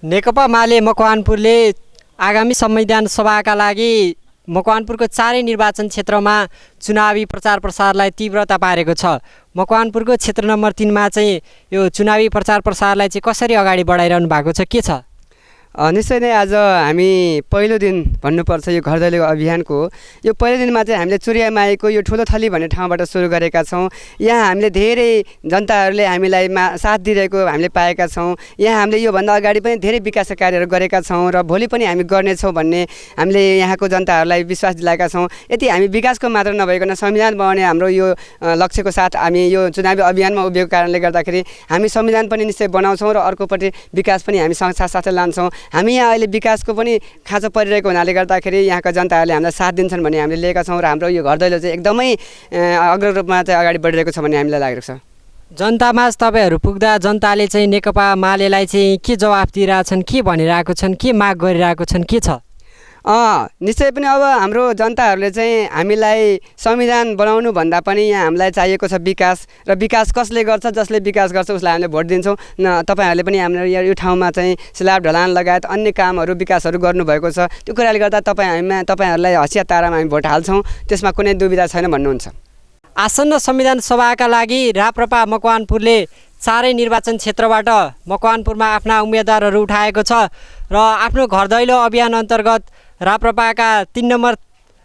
नेकपा माले मकवानपुरले आगामी संविधान सभाका लागि मकवानपुरको चारै निर्वाचन क्षेत्रमा चुनावी प्रचार प्रसारलाई तीव्रता पारेको छ। मकवानपुरको क्षेत्र नम्बर 3 मा चाहिँ यो चुनावी प्रचार प्रसारलाई चाहिँ कसरी अगाडि बढाइरहनु भएको छ, के छ? निश्चय नै आज हामी पहिलो दिन भन्नुपर्छ यो घर दैलो अभियानको। यो पहिलो दिनमा चाहिँ हामीले चुरिया माईको यो ठुलो थली भन्ने ठाउँबाट सुरु गरेका छौँ। यहाँ हामीले धेरै जनताहरूले हामीलाई साथ दिइरहेको हामीले पाएका छौँ। यहाँ हामीले योभन्दा अगाडि पनि धेरै विकासका कार्यहरू गरेका छौँ र भोलि पनि हामी गर्नेछौँ भन्ने हामीले यहाँको जनताहरूलाई विश्वास दिलाएका छौँ। यति हामी विकासको मात्र नभइकन संविधान बनाउने हाम्रो यो लक्ष्यको साथ हामी यो चुनावी अभियानमा उभिएको कारणले गर्दाखेरि हामी संविधान पनि निश्चय बनाउँछौँ र अर्कोपट्टि विकास पनि हामी साथसाथै लान्छौँ। हामी यहाँ अहिले विकासको पनि खाँचो परिरहेको हुनाले गर्दाखेरि यहाँका जनताहरूले हामीलाई साथ दिन्छन् भन्ने हामीले लिएका छौँ र हाम्रो यो घर दैलो चाहिँ एकदमै अग्रणी रूपमा चाहिँ अगाडि बढिरहेको छ भन्ने हामीलाई लागेको छ। जनतामा तपाईहरू पुग्दा जनताले चाहिँ नेकपा मालेलाई चाहिँ के जवाफ दिइरहेछन्, के भनिरहेको छन्, के माग गरिरहेको छन्, के छ? निश्चय पनि अब हाम्रो जनताहरूले चाहिँ हामीलाई संविधान बनाउनु भन्दा पनि यहाँ हामीलाई चाहिएको छ विकास, र विकास कसले गर्छ, जसले विकास गर्छ उसलाई हामीले भोट दिन्छौँ। तपाईँहरूले पनि हाम्रो यो ठाउँमा चाहिँ स्ल्याब ढलान लगायत अन्य कामहरू विकासहरू गर्नुभएको छ। त्यो कुराले गर्दा तपाईँहरूलाई हँसिया तारामा हामी भोट हाल्छौँ, त्यसमा कुनै दुविधा छैन भन्नुहुन्छ। आसन्न संविधान सभाका लागि राप्रपा मकवानपुरले चारै निर्वाचन क्षेत्रबाट मकवानपुरमा आफ्ना उम्मेदवारहरू उठाएको छ र आफ्नो घर दैलो अभियान अन्तर्गत राप्रपाका 3 नम्बर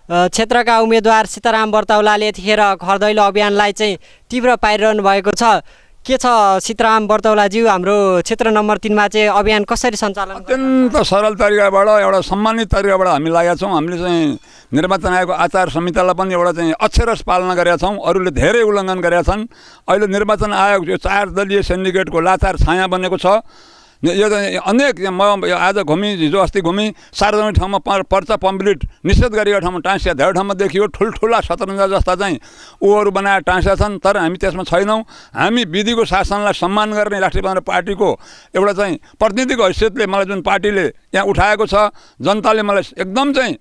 क्षेत्रका उम्मेदवार सीताराम बर्तौलाले यतिखेर घर दैलो अभियानलाई चाहिँ तीव्र पारिरहनु भएको छ। के छ सीताराम बर्तौलाज्यू, हाम्रो क्षेत्र नम्बर 3 मा चाहिँ अभियान कसरी सञ्चालन? अत्यन्त सरल तरिकाबाट एउटा सम्मानित तरिकाबाट हामी लागेका छौँ। हामीले चाहिँ निर्वाचन आयोगको आचार संहितालाई पनि एउटा चाहिँ अक्षरश पालना गरेका छौँ। अरूले धेरै उल्लङ्घन गरेका छन्। अहिले निर्वाचन आयोग यो 4 दलीय सिन्डिकेटको लाचार छाया बनेको छ। यो चाहिँ अनेक म आज हिजो अस्ति घुमी सार्वजनिक ठाउँमा पर्चा पम्प्लिट निषेध गरेको ठाउँमा टाँसिया धेरै ठाउँमा देखियो। ठुल्ठुला शतरन्ज जस्ता चाहिँ ऊहरू बनाएर टाँसिया छन्, तर हामी त्यसमा छैनौँ। हामी विधिको शासनलाई सम्मान गर्ने राष्ट्रिय काङ्ग्रेस पार्टीको एउटा चाहिँ प्रतिनिधिको हैसियतले मलाई जुन पार्टीले यहाँ उठाएको छ, जनताले मलाई एकदम चाहिँ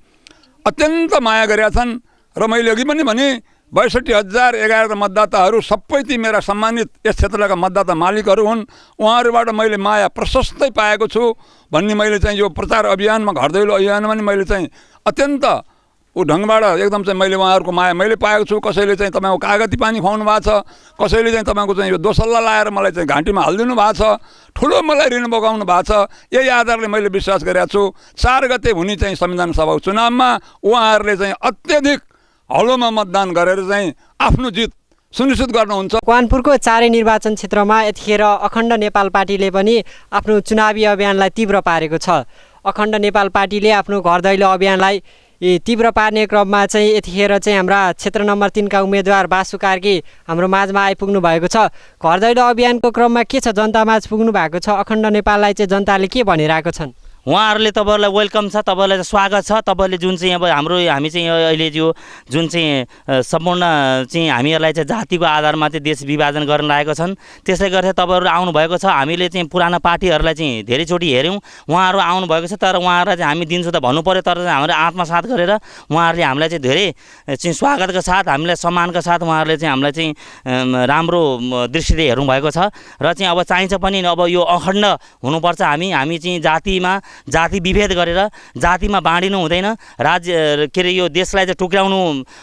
अत्यन्त माया गरेका छन्। र मैले अघि पनि भने 62,011 मतदाताहरू सबै ती मेरा सम्मानित यस क्षेत्रका मतदाता मालिकहरू हुन्। उहाँहरूबाट मैले माया प्रशस्तै पाएको छु भन्ने मैले चाहिँ यो प्रचार अभियानमा घर दैलो अभियानमा पनि मैले चाहिँ अत्यन्त ढङ्गबाट एकदम चाहिँ मैले उहाँहरूको माया मैले पाएको छु। कसैले चाहिँ तपाईँको कागती पानी खुवाउनु भएको छ, कसैले चाहिँ तपाईँको चाहिँ यो दोसल्ला लाएर मलाई चाहिँ घाँटीमा हालिदिनु भएको छ, ठुलो मलाई ऋण बोकाउनु भएको छ। यही आधारले मैले विश्वास गरेको छु 4 गते हुने चाहिँ संविधान सभाको चुनावमा उहाँहरूले चाहिँ अत्यधिक हलोमा मतदान गरेर चाहिँ आफ्नो जित सुनिश्चित गर्नुहुन्छ। मकवानपुरको चारै निर्वाचन क्षेत्रमा यतिखेर अखण्ड नेपाल पार्टीले पनि आफ्नो चुनावी अभियानलाई तीव्र पारेको छ। अखण्ड नेपाल पार्टीले आफ्नो घर दैलो अभियानलाई तीव्र पार्ने क्रममा चाहिँ यतिखेर चाहिँ हाम्रा क्षेत्र नम्बर 3 का उम्मेदवार बासु कार्की हाम्रो माझमा आइपुग्नु भएको छ। घर दैलो अभियानको क्रममा के छ, जनतामाझ पुग्नु भएको छ, अखण्ड नेपाललाई चाहिँ जनताले के भनिरहेको छन्? उहाँहरूले तपाईँहरूलाई वेलकम छ, तपाईँहरूलाई स्वागत छ। तपाईँले जुन चाहिँ अब हामी चाहिँ अहिले जो जुन चाहिँ सम्पूर्ण चाहिँ हामीहरूलाई चाहिँ जातिको आधारमा चाहिँ देश विभाजन गर्न लागेको छन्, त्यसले गर्दा तपाईँहरू आउनुभएको छ। हामीले चाहिँ पुराना पार्टीहरूलाई चाहिँ धेरैचोटि हेऱ्यौँ, उहाँहरू आउनुभएको छ। तर उहाँहरूलाई चाहिँ हामी दिन्छौँ त भन्नु पऱ्यो, तर हाम्रो आत्मसात गरेर उहाँहरूले हामीलाई चाहिँ धेरै चाहिँ स्वागतको साथ, हामीलाई सम्मानका साथ उहाँहरूले चाहिँ हामीलाई चाहिँ राम्रो दृष्टिले हेर्नुभएको छ। र चाहिँ अब चाहिन्छ पनि अब यो अखण्ड हुनुपर्छ। हामी चाहिँ जाति विभेद गरेर जातिमा बाँडिनु हुँदैन, राज्य के अरे यो देशलाई चाहिँ टुक्राउनु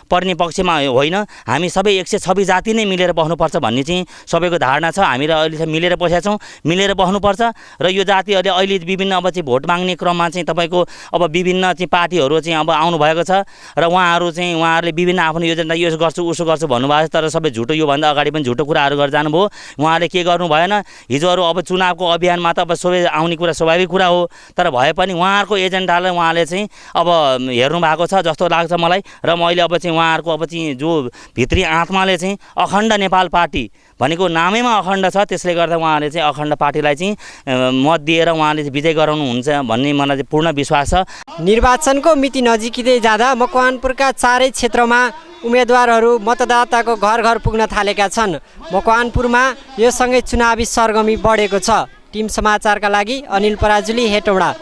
पर्ने पक्षमा होइन। हामी सबै 126 जाति नै मिलेर बस्नुपर्छ भन्ने चाहिँ सबैको धारणा छ। हामी अहिले चाहिँ मिलेर बसेका छौँ, मिलेर बस्नुपर्छ। र यो जातिहरूले अहिले विभिन्न अब चाहिँ भोट माग्ने क्रममा चाहिँ तपाईँको अब विभिन्न चाहिँ पार्टीहरू चाहिँ अब आउनुभएको छ र उहाँहरूले विभिन्न आफ्नो योजना यो गर्छु उसो गर्छु भन्नुभएको छ। तर सबै झुटो, योभन्दा अगाडि पनि झुटो कुराहरू गरेर जानुभयो। उहाँहरूले के गर्नु भएन। हिजोहरू अब चुनावको अभियानमा त अब सबै आउने कुरा स्वाभाविक कुरा हो, तर भए पनि उहाँहरूको एजेन्डालाई उहाँले चाहिँ अब हेर्नु भएको छ जस्तो लाग्छ मलाई। र मैले अब चाहिँ उहाँहरूको अब चाहिँ जो भित्री आत्माले चाहिँ अखण्ड नेपाल पार्टी भनेको नामैमा अखण्ड छ, त्यसले गर्दा उहाँले चाहिँ अखण्ड पार्टीलाई चाहिँ मत दिएर उहाँले विजय गराउनुहुन्छ भन्ने मलाई चाहिँ पूर्ण विश्वास छ। निर्वाचनको मिति नजिकै जाँदा मकवानपुरका चारै क्षेत्रमा उम्मेदवारहरू मतदाताको घर घर पुग्न थालेका छन्। मकवानपुरमा यो सँगै चुनावी सरगर्मी बढेको छ। टिम समाचारका लागि अनिल पराजुली, हेटौडा।